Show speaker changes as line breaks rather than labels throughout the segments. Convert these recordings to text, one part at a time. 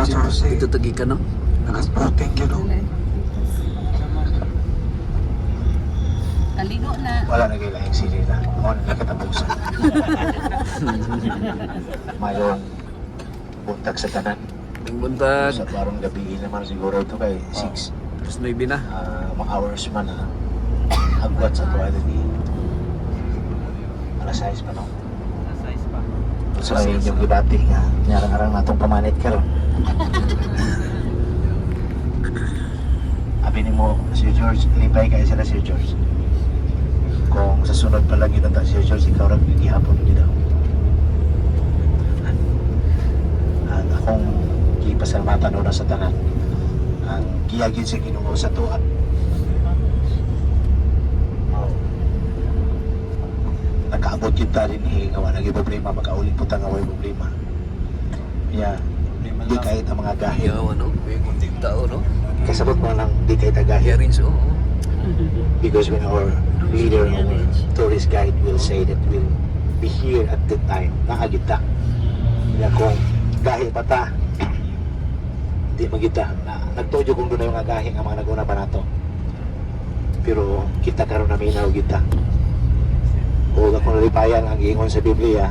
Ito tagi ka no?
Nakasporting yun o.
Kaligo na.
Wala na kayo lahing sili na. Mga nakatapusan. Mayroong buntag sa tanan.
Ang buntag.
Sa parang gabi naman siguro ito kay 6.
Tapos 9 na.
Mga hours man na agwat sa tuwa ni alas 6 pa no. So ayun yung ibati nga nyarang-arang natong pamanit karon. Abi ni mo si George, libay kayo sila si George. Kung sa sunod pa lagi nata si George, ikaw rin gihapon nila. Ang akong gipasalamatan una sa tanan. Ang giyagin sa Ginoo sa tuwan. Nakaabot kita rin gawa naging problema, makaulit po tanga way problema. Yeah, di kahit ang mga gahil.
Yaw ano? May kunting tao no?
Kasabot mo lang di kahit ang
Kaya
gahil.
rin so.
Because when our leader, our tourist guide will say that we'll be here at the time, nakagita. Kaya kung gahil pa ta, di magita. Nagtudyo kung doon na yung agahi ang mga naguna pa nato. Pero kita karon na minaw kita. O kung nalipayan ang giingon sa Biblia,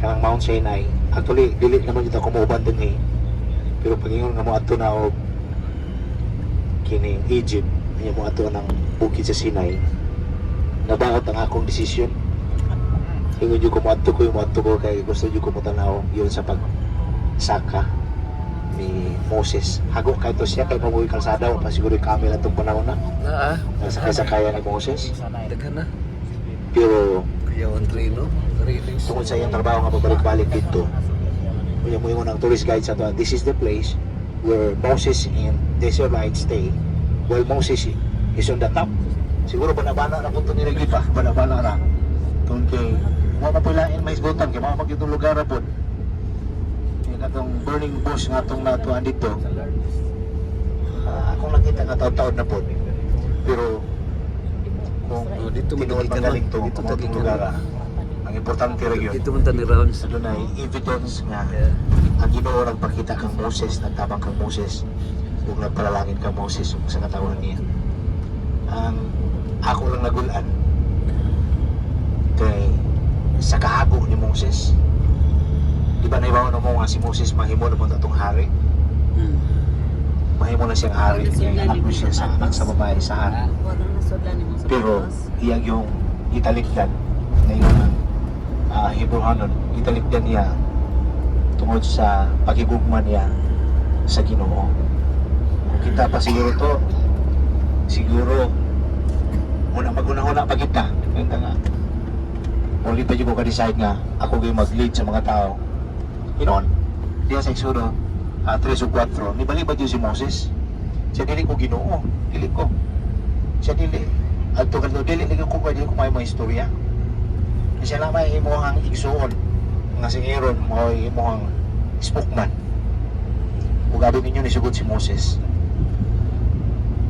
kanang Mount Sinai, actually, dili naman kita kumuban din pero pag-ingon nga mo ato na o kining Egypt, niya mo ato ng bukid sa Sinai, nabaot ang akong desisyon. Ingon yung kumato ko kay gusto yung kumutanaw yun sa pagsaka ni Moses. Hago kahit to siya kay mabuhay kalsada o pa siguro yung camera itong panahon na sakay-sakayan ni Moses.
Daghan na.
Pero
Kaya ang trino. Ratings.
tungkol sa iyang trabaho nga pabalik-balik dito, kaya mo yung ng tourist guide sa to, this is the place where Moses and the Israelites stay. While Moses is on the top. Siguro banabana na punto nila gipa, banabana na. Tungkol kay mga mapilain may isbutan kay mga magitong lugar na po. Yung atong burning bush nga atong natuan dito. Akong nakita nga taon-taon na po. Pero kung
dito
tinuod
magiging
magaling to,
dito
kung
taging
lugar, ang importante rin yun.
Dito man tani rounds.
Doon ay evidence nga
Yeah.
ang Ginoo nagpakita kang Moses, nagtabang kang Moses, kung nagpalalangin kang Moses sa katawan niya. Ang ako lang nagulan kay sa kahago ni Moses. Di ba naibawan mo nga si Moses mahimo naman atong hari? Mahimo na siyang hari, kaya anak mo siya sa anak sa babae sa hari. Pero iyang yung italikdan ngayon ang Hebrewanon, italikdan niya tungod sa pagigugma niya sa Ginoo. Kung kita pa siguro to, siguro muna maguna-una pa kita. Kaya nga, muli pa yung ko ka-decide nga ako yung mag-lead sa mga tao. Ginoon, diya sa Exodo 3 o 4, nibalibad yun si Moses. Siya dili ko Ginoo, dili ko. Siya dili. At to kano dili ko pwede ko may mga istorya. Siya lang may imuhang igsuon nga si Aaron mo imuhang spokesman. Ug gabi ninyo ni sugod si Moses.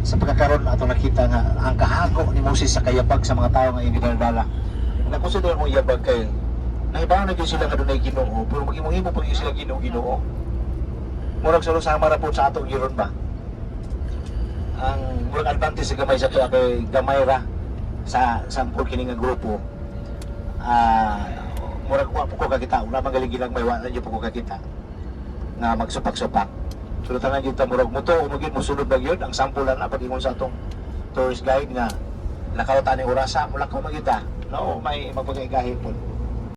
Sa pagkakaroon ato nakita nga ang kahago ni Moses sa kayapag sa mga tao nga inidala. Nakonsider mo yabag kay naibaw na gyud sila kadunay Ginoo, pero magimo-himo pag sila Ginoo. Murag sa sama ra po sa atong giron ba? Ang murag advantage sa gamay sa tuwa kay gamay ra sa sampol kini nga grupo. Murag wa po ko kakita, una magaling gilang may wala niyo po ko kakita nga magsupak-supak. Sulutan gyud ta murag muto umugin mo sulod ba gyud ang sampulan na pag-ingon sa atong tourist guide nga nakawata ni orasa mula ko magita. No, may magpagaygahin po.